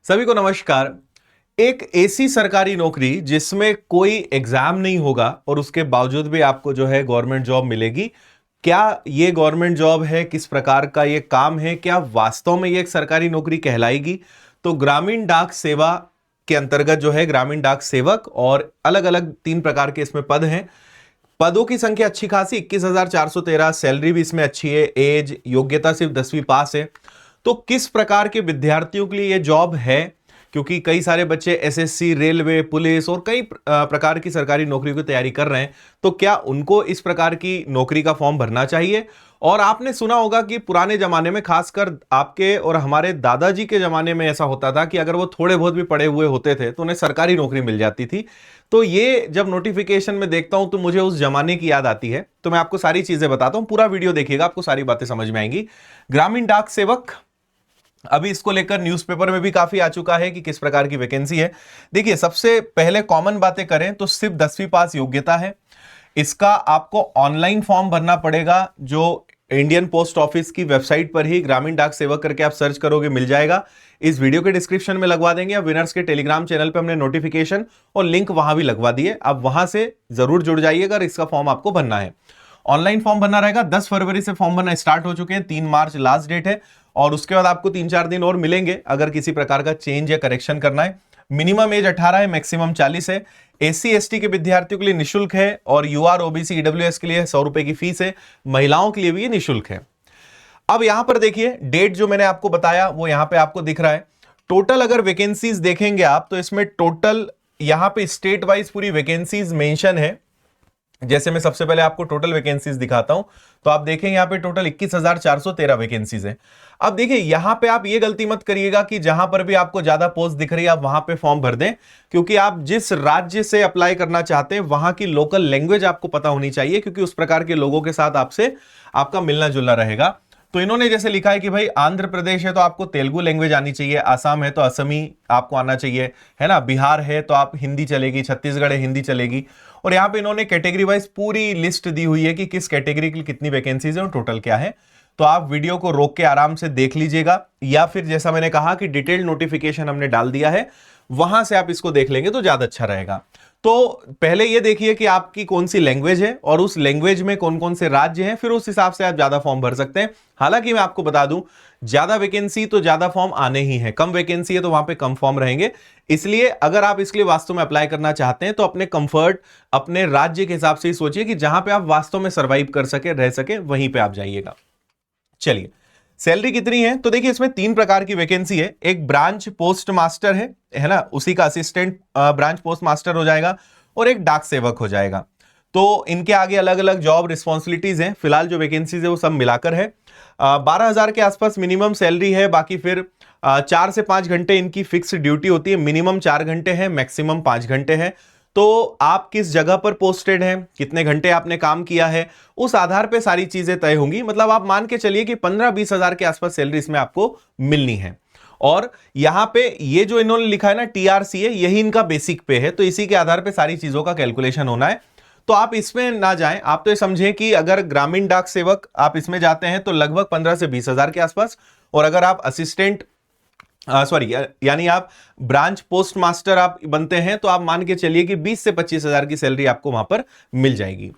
सभी को नमस्कार। एक ऐसी सरकारी नौकरी जिसमें कोई एग्जाम नहीं होगा और उसके बावजूद भी आपको जो है गवर्नमेंट जॉब मिलेगी। क्या ये गवर्नमेंट जॉब है? किस प्रकार का ये काम है? क्या वास्तव में ये एक सरकारी नौकरी कहलाएगी? तो ग्रामीण डाक सेवा के अंतर्गत जो है ग्रामीण डाक सेवक और अलग अलग 3 प्रकार के इसमें पद हैं। पदों की संख्या अच्छी खासी 21,413। सैलरी भी इसमें अच्छी है। एज योग्यता सिर्फ 10वीं पास है। तो किस प्रकार के विद्यार्थियों के लिए यह जॉब है? क्योंकि कई सारे बच्चे एसएससी, रेलवे, पुलिस और कई प्रकार की सरकारी नौकरी की तैयारी कर रहे हैं। तो क्या उनको इस प्रकार की नौकरी का फॉर्म भरना चाहिए? और आपने सुना होगा कि पुराने जमाने में, खासकर आपके और हमारे दादाजी के जमाने में, ऐसा होता था कि अगर वो थोड़े बहुत भी पढ़े हुए होते थे तो उन्हें सरकारी नौकरी मिल जाती थी। तो ये जब नोटिफिकेशन में देखता हूं तो मुझे उस जमाने की याद आती है। तो मैं आपको सारी चीजें बताता हूं, पूरा वीडियो देखिएगा, आपको सारी बातें समझ में आएंगी। ग्रामीण डाक सेवक, अभी इसको लेकर न्यूज़पेपर में भी काफी आ चुका है कि किस प्रकार की वैकेंसी है। देखिए, सबसे पहले कॉमन बातें करें तो सिर्फ 10वीं पास योग्यता है। इसका आपको ऑनलाइन फॉर्म भरना पड़ेगा, जो इंडियन पोस्ट ऑफिस की वेबसाइट पर ही ग्रामीण डाक सेवक करके आप सर्च करोगे मिल जाएगा। इस वीडियो के डिस्क्रिप्शन में लगवा देंगे, या विनर्स के टेलीग्राम चैनल पे हमने नोटिफिकेशन और लिंक वहां भी लगवा दिए। आप वहां से जरूर जुड़ जाइएगा अगर इसका फॉर्म आपको भरना है। ऑनलाइन फॉर्म भरना रहेगा। 10 फरवरी से फॉर्म भरना स्टार्ट हो चुके हैं, 3 मार्च लास्ट डेट है। और उसके बाद आपको 3-4 दिन और मिलेंगे अगर किसी प्रकार का चेंज या करेक्शन करना है। मिनिमम एज 18 है, मैक्सिमम 40 है। एससी एसटी के विद्यार्थियों के लिए निःशुल्क है, और यूआर ओबीसी ईडब्ल्यूएस के लिए 100 रुपए की फीस है। महिलाओं के लिए भी ये निःशुल्क है। अब यहां पर देखिए, डेट जो मैंने आपको बताया वो यहां पे आपको दिख रहा है। टोटल अगर वैकेंसीज देखेंगे आप तो इसमें टोटल यहां पे स्टेट वाइज पूरी वैकेंसीज मेंशन है। जैसे मैं सबसे पहले आपको टोटल वैकेंसीज दिखाता हूं तो आप देखेंगे यहां पे टोटल 21,413 वैकेंसीज है। अब देखिए, यहां पे आप ये गलती मत करिएगा कि जहां पर भी आपको ज्यादा पोस्ट दिख रही है आप वहां पे फॉर्म भर दें, क्योंकि आप जिस राज्य से अप्लाई करना चाहते हैं वहां की लोकल लैंग्वेज आपको पता होनी चाहिए, क्योंकि उस प्रकार के लोगों के साथ आपसे आपका मिलना जुलना रहेगा। तो इन्होंने जैसे लिखा है कि भाई आंध्र प्रदेश है तो आपको तेलुगु लैंग्वेज आनी चाहिए, आसाम है तो असमी आपको आना चाहिए, है ना, बिहार है तो आप हिंदी चलेगी, छत्तीसगढ़ है हिंदी चलेगी। और यहां पे इन्होंने कैटेगरी वाइज पूरी लिस्ट दी हुई है कि किस कैटेगरी की कितनी वैकेंसीज है और टोटल क्या है। तो आप वीडियो को रोक के आराम से देख लीजिएगा, या फिर जैसा मैंने कहा कि डिटेल्ड नोटिफिकेशन हमने डाल दिया है, वहां से आप इसको देख लेंगे तो ज्यादा अच्छा रहेगा। तो पहले ये देखिए कि आपकी कौन सी लैंग्वेज है और उस लैंग्वेज में कौन कौन से राज्य हैं, फिर उस हिसाब से आप ज्यादा फॉर्म भर सकते हैं। हालांकि मैं आपको बता दूं, ज्यादा वैकेंसी तो ज्यादा फॉर्म आने ही है, कम वैकेंसी है तो वहां पे कम फॉर्म रहेंगे। इसलिए अगर आप इसके लिए वास्तव में अप्लाई करना चाहते हैं तो अपने कंफर्ट, अपने राज्य के हिसाब से ही सोचिए कि जहां पे आप वास्तव में सर्वाइव कर सके, रह सके, वहीं पे आप जाइएगा। चलिए, सैलरी कितनी है? तो देखिए, इसमें 3 प्रकार की वैकेंसी है। एक ब्रांच पोस्ट मास्टर है ना, उसी का असिस्टेंट ब्रांच पोस्ट मास्टर हो जाएगा, और एक डाक सेवक हो जाएगा। तो इनके आगे अलग अलग जॉब रिस्पॉन्सिबिलिटीज हैं। फिलहाल जो वैकेंसीज है वो सब मिलाकर है। 12,000 के आसपास मिनिमम सैलरी है। बाकी फिर 4 से 5 घंटे इनकी फिक्स ड्यूटी होती है। मिनिमम 4 घंटे है, मैक्सिमम 5 घंटे है। तो आप किस जगह पर पोस्टेड हैं, कितने घंटे आपने काम किया है, उस आधार पे सारी चीजें तय होंगी। मतलब आप मान के चलिए कि 15-20 हजार के आसपास सैलरी इसमें आपको मिलनी है। और यहां पे ये जो इन्होंने लिखा है ना टीआरसी है, यही इनका बेसिक पे है। तो इसी के आधार पे सारी चीजों का कैलकुलेशन होना है। तो आप इसमें ना जाएं, आप तो ये समझें कि अगर ग्रामीण डाक सेवक आप इसमें जाते हैं तो लगभग 15 से 20 हजार के आसपास, और अगर आप असिस्टेंट यानी आप ब्रांच पोस्ट मास्टर आप बनते हैं तो आप मान के चलिए कि 20 से 25 हजार की सैलरी आपको वहां पर मिल जाएगी।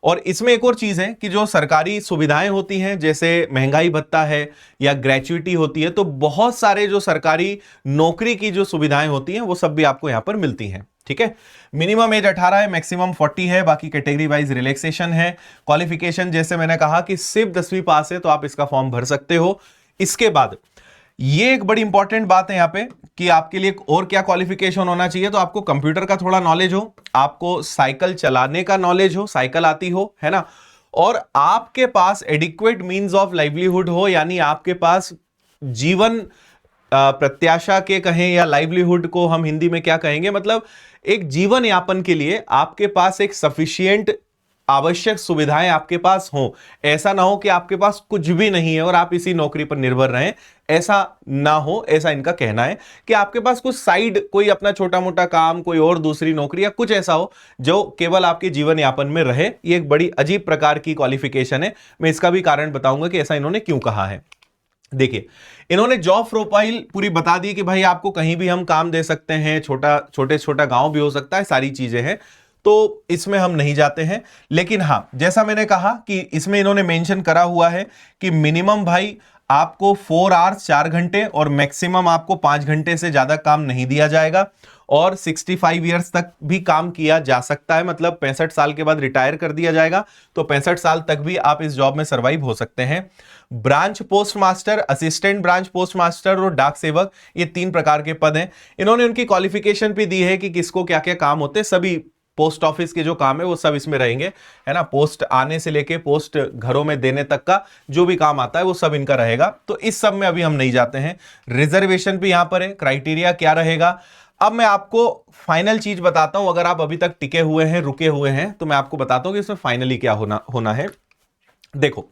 और इसमें एक और चीज है कि जो सरकारी सुविधाएं होती हैं, जैसे महंगाई भत्ता है या ग्रेच्युइटी होती है, तो बहुत सारे जो सरकारी नौकरी की जो सुविधाएं होती हैं वो सब भी आपको यहां पर मिलती हैं। ठीक है, मिनिमम एज 18 है, मैक्सिमम 40 है। बाकी कैटेगरी वाइज रिलैक्सेशन है। क्वालिफिकेशन जैसे मैंने कहा कि सिर्फ 10वीं पास है तो आप इसका फॉर्म भर सकते हो। इसके बाद ये एक बड़ी इंपॉर्टेंट बात है यहां पे कि आपके लिए और क्या क्वालिफिकेशन होना चाहिए। तो आपको कंप्यूटर का थोड़ा नॉलेज हो, आपको साइकिल चलाने का नॉलेज हो, साइकिल आती हो, है ना, और आपके पास एडिक्वेट मींस ऑफ लाइवलीहुड हो, यानी आपके पास जीवन प्रत्याशा के कहें या लाइवलीहुड को हम हिंदी में क्या कहेंगे, मतलब एक जीवन यापन के लिए आपके पास एक सफिशिएंट आवश्यक सुविधाएं आपके पास हो। ऐसा ना हो कि आपके पास कुछ भी नहीं है और आप इसी नौकरी पर निर्भर रहें, ऐसा ना हो। ऐसा इनका कहना है कि आपके पास कुछ साइड, कोई अपना छोटा मोटा काम, कोई और दूसरी नौकरी या कुछ ऐसा हो जो केवल आपके जीवन यापन में रहे। ये एक बड़ी अजीब प्रकार की क्वालिफिकेशन है। मैं इसका भी कारण बताऊंगा कि ऐसा इन्होंने क्यों कहा है। देखिए, इन्होंने जॉब प्रोफाइल पूरी बता दी कि भाई आपको कहीं भी हम काम दे सकते हैं, छोटे छोटा गांव भी हो सकता है, सारी चीजें हैं, तो इसमें हम नहीं जाते हैं। लेकिन हां, जैसा मैंने कहा कि इसमें इन्होंने मेंशन करा हुआ है कि मिनिमम भाई आपको 4 आवर्स 4 घंटे और मैक्सिमम आपको 5 घंटे से ज्यादा काम नहीं दिया जाएगा, और 65 ईयर्स तक भी काम किया जा सकता है, मतलब 65 साल के बाद रिटायर कर दिया जाएगा, तो 65 साल तक भी आप इस जॉब में सर्वाइव हो सकते हैं। Branch post master, assistant branch post master और डाक सेवक, ये 3 प्रकार के पद हैं। इन्होंने उनकी क्वालिफिकेशन भी दी है कि किसको क्या क्या काम होते हैं, सभी पोस्ट ऑफिस के जो काम है वो सब इसमें रहेंगे, है ना। पोस्ट आने से लेके पोस्ट घरों में देने तक का जो भी काम आता है वो सब इनका रहेगा, तो इस सब में अभी हम नहीं जाते हैं। रिजर्वेशन भी यहां पर है, क्राइटेरिया क्या रहेगा। अब मैं आपको फाइनल चीज बताता हूं, अगर आप अभी तक टिके हुए हैं, रुके हुए हैं, तो मैं आपको बताता हूं कि इसमें फाइनली क्या होना है। देखो,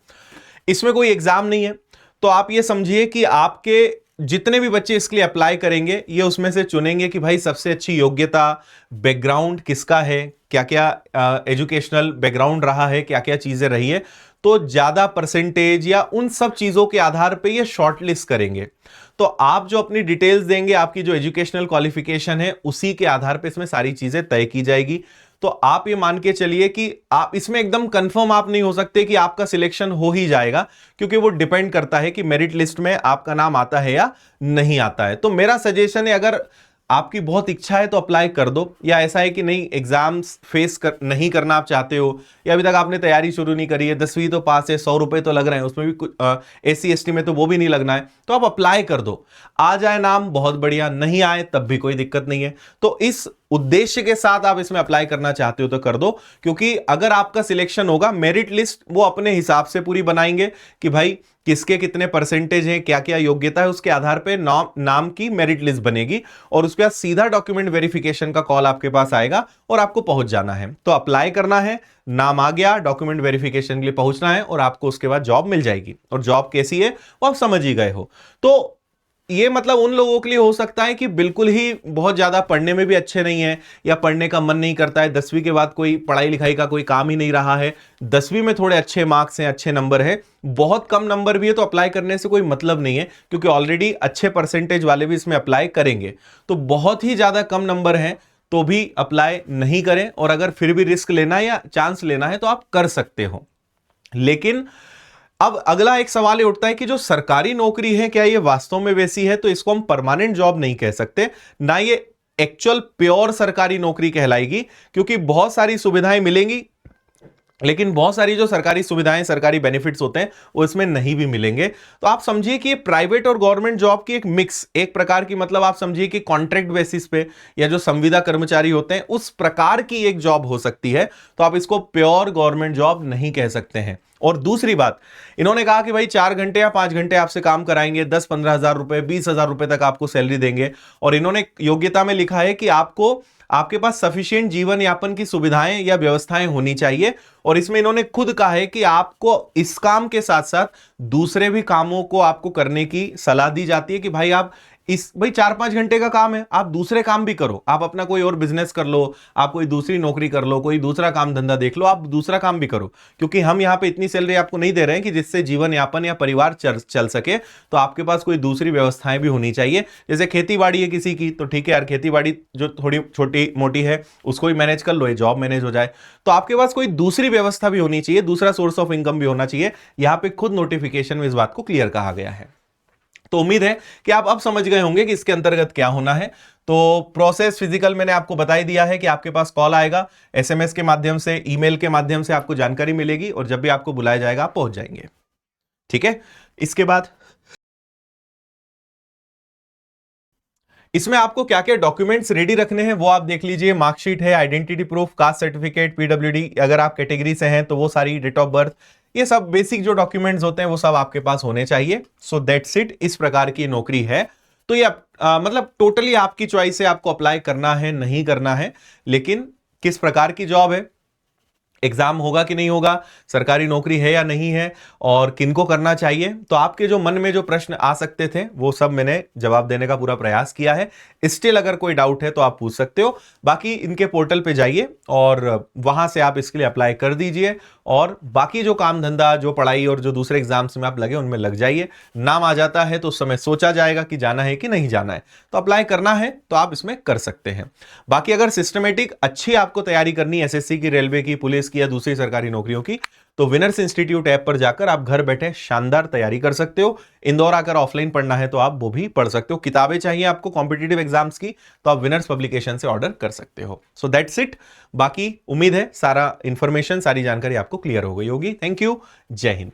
इसमें कोई एग्जाम नहीं है, तो आप ये समझिए कि आपके जितने भी बच्चे इसके लिए अप्लाई करेंगे, ये उसमें से चुनेंगे कि भाई सबसे अच्छी योग्यता, बैकग्राउंड किसका है, क्या क्या एजुकेशनल बैकग्राउंड रहा है, क्या क्या चीजें रही है, तो ज्यादा परसेंटेज या उन सब चीजों के आधार पे ये शॉर्टलिस्ट करेंगे। तो आप जो अपनी डिटेल्स देंगे, आपकी जो एजुकेशनल क्वालिफिकेशन है, उसी के आधार पे इसमें सारी चीजें तय की जाएगी। तो आप ये मान के चलिए कि आप इसमें एकदम कंफर्म आप नहीं हो सकते कि आपका सिलेक्शन हो ही जाएगा, क्योंकि वो डिपेंड करता है कि मेरिट लिस्ट में आपका नाम आता है या नहीं आता है। तो मेरा सजेशन है, अगर आपकी बहुत इच्छा है तो अप्लाई कर दो, या ऐसा है कि नहीं एग्जाम्स नहीं करना आप चाहते हो, या अभी तक आपने तैयारी शुरू नहीं करी है, 10वीं तो पास है, 100 रुपए तो लग रहे हैं, उसमें भी कुछ SC ST में तो वो भी नहीं लगना है, तो आप अप्लाई कर दो। आ जाए नाम बहुत बढ़िया, नहीं आए तब भी कोई दिक्कत नहीं है। तो इस उद्देश्य के साथ आप इसमें अप्लाई करना चाहते हो तो कर दो, क्योंकि अगर आपका सिलेक्शन होगा, मेरिट लिस्ट वो अपने हिसाब से पूरी बनाएंगे कि भाई किसके कितने परसेंटेज हैं, क्या क्या योग्यता है, उसके आधार पे नाम की मेरिट लिस्ट बनेगी, और उसके बाद सीधा डॉक्यूमेंट वेरिफिकेशन का कॉल आपके पास आएगा और आपको पहुंच जाना है। तो अप्लाई करना है, नाम आ गया, डॉक्यूमेंट वेरिफिकेशन के लिए पहुंचना है, और आपको उसके बाद जॉब मिल जाएगी। और जॉब कैसी है वो आप समझ ही गए हो। तो ये मतलब उन लोगों के लिए हो सकता है कि बिल्कुल ही बहुत ज्यादा पढ़ने में भी अच्छे नहीं है, या पढ़ने का मन नहीं करता है, 10वीं के बाद कोई पढ़ाई लिखाई का कोई काम ही नहीं रहा है, 10वीं में थोड़े अच्छे मार्क्स हैं, अच्छे नंबर है, बहुत कम नंबर भी है, तो अप्लाई करने से कोई मतलब नहीं है, क्योंकि ऑलरेडी अच्छे परसेंटेज वाले भी इसमें अप्लाई करेंगे। तो बहुत ही ज्यादा कम नंबर है तो भी अप्लाई नहीं करें, और अगर फिर भी रिस्क लेना है या चांस लेना है तो आप कर सकते हो। लेकिन अब अगला एक सवाल ये उठता है कि जो सरकारी नौकरी है, क्या ये वास्तव में वैसी है? तो इसको हम परमानेंट जॉब नहीं कह सकते, ना ये एक्चुअल प्योर सरकारी नौकरी कहलाएगी, क्योंकि बहुत सारी सुविधाएं मिलेंगी, लेकिन बहुत सारी जो सरकारी सुविधाएं, सरकारी बेनिफिट्स होते हैं, वो इसमें नहीं भी मिलेंगे। तो आप समझिए कि प्राइवेट और गवर्नमेंट जॉब की एक मिक्स, एक प्रकार की, मतलब आप समझिए कि कॉन्ट्रैक्ट बेसिस पे या जो संविदा कर्मचारी होते हैं उस प्रकार की एक जॉब हो सकती है। तो आप इसको प्योर गवर्नमेंट जॉब नहीं कह सकते हैं। और दूसरी बात, इन्होंने कहा कि भाई 4 घंटे या 5 घंटे आपसे काम कराएंगे, 10-15 हजार रुपए, 20,000 रुपए तक आपको सैलरी देंगे, और इन्होंने योग्यता में लिखा है कि आपको, आपके पास सफिशिएंट जीवन यापन की सुविधाएं या व्यवस्थाएं होनी चाहिए। और इसमें इन्होंने खुद कहा है कि आपको इस काम के साथ साथ दूसरे भी कामों को आपको करने की सलाह दी जाती है, कि भाई आप भाई 4-5 घंटे का काम है, आप दूसरे काम भी करो, आप अपना कोई और बिजनेस कर लो, आप कोई दूसरी नौकरी कर लो, कोई दूसरा काम धंधा देख लो, आप दूसरा काम भी करो, क्योंकि हम यहां पे इतनी सैलरी आपको नहीं दे रहे हैं कि जिससे जीवन यापन या परिवार चल सके। तो आपके पास कोई दूसरी व्यवस्थाएं भी होनी चाहिए। जैसे खेती बाड़ी है किसी की, तो ठीक है यार, खेती बाड़ी जो थोड़ी छोटी मोटी है उसको ही मैनेज कर लो, ये जॉब मैनेज हो जाए। तो आपके पास कोई दूसरी व्यवस्था भी होनी चाहिए, दूसरा सोर्स ऑफ इनकम भी होना चाहिए। यहां पे खुद नोटिफिकेशन में इस बात को क्लियर कहा गया है। तो उम्मीद है कि आप अब समझ गए होंगे कि इसके अंतर्गत क्या होना है। तो प्रोसेस फिजिकल मैंने आपको बता ही दिया है कि आपके पास कॉल आएगा, SMS के माध्यम से, ईमेल के माध्यम से आपको जानकारी मिलेगी, और जब भी आपको बुलाया जाएगा आप पहुंच जाएंगे। ठीक है, इसके बाद इसमें आपको क्या क्या डॉक्यूमेंट्स रेडी रखने हैं वो आप देख लीजिए। मार्कशीट है, identity proof, caste certificate, PWD, अगर आप कैटेगरी से हैं तो वो सारी, डेट ऑफ बर्थ, ये सब बेसिक जो डॉक्यूमेंट्स होते हैं वो सब आपके पास होने चाहिए। सो दैट्स इट, इस प्रकार की नौकरी है। तो ये मतलब टोटली आपकी चॉइस है, आपको अप्लाई करना है नहीं करना है। लेकिन किस प्रकार की जॉब है, एग्जाम होगा कि नहीं होगा, सरकारी नौकरी है या नहीं है, और किनको करना चाहिए। तो आपके जो मन में जो प्रश्न आ सकते थे वो सब मैंने जवाब देने का पूरा प्रयास किया है। स्टिल अगर कोई डाउट है तो आप पूछ सकते हो। बाकी इनके पोर्टल पे जाइए और वहां से आप इसके लिए अप्लाई कर दीजिए, और बाकी जो काम धंधा, जो पढ़ाई और जो दूसरे एग्जाम्स में आप लगे उनमें लग जाइए। नाम आ जाता है तो उस समय सोचा जाएगा कि जाना है कि नहीं जाना है, तो अप्लाई करना है तो आप इसमें कर सकते हैं। बाकी अगर सिस्टमेटिक अच्छी आपको तैयारी करनी है एसएससी की, रेलवे की, पुलिस की या दूसरी सरकारी नौकरियों की, तो विनर्स इंस्टीट्यूट ऐप पर जाकर आप घर बैठे शानदार तैयारी कर सकते हो। इंदौर आकर ऑफलाइन पढ़ना है तो आप वो भी पढ़ सकते हो। किताबें चाहिए आपको कॉम्पिटिटिव एग्जाम्स की तो आप विनर्स पब्लिकेशन से ऑर्डर कर सकते हो। So that's it. बाकी उम्मीद है सारा इंफॉर्मेशन, सारी जानकारी आपको क्लियर हो गई होगी। Thank you. जय हिंद।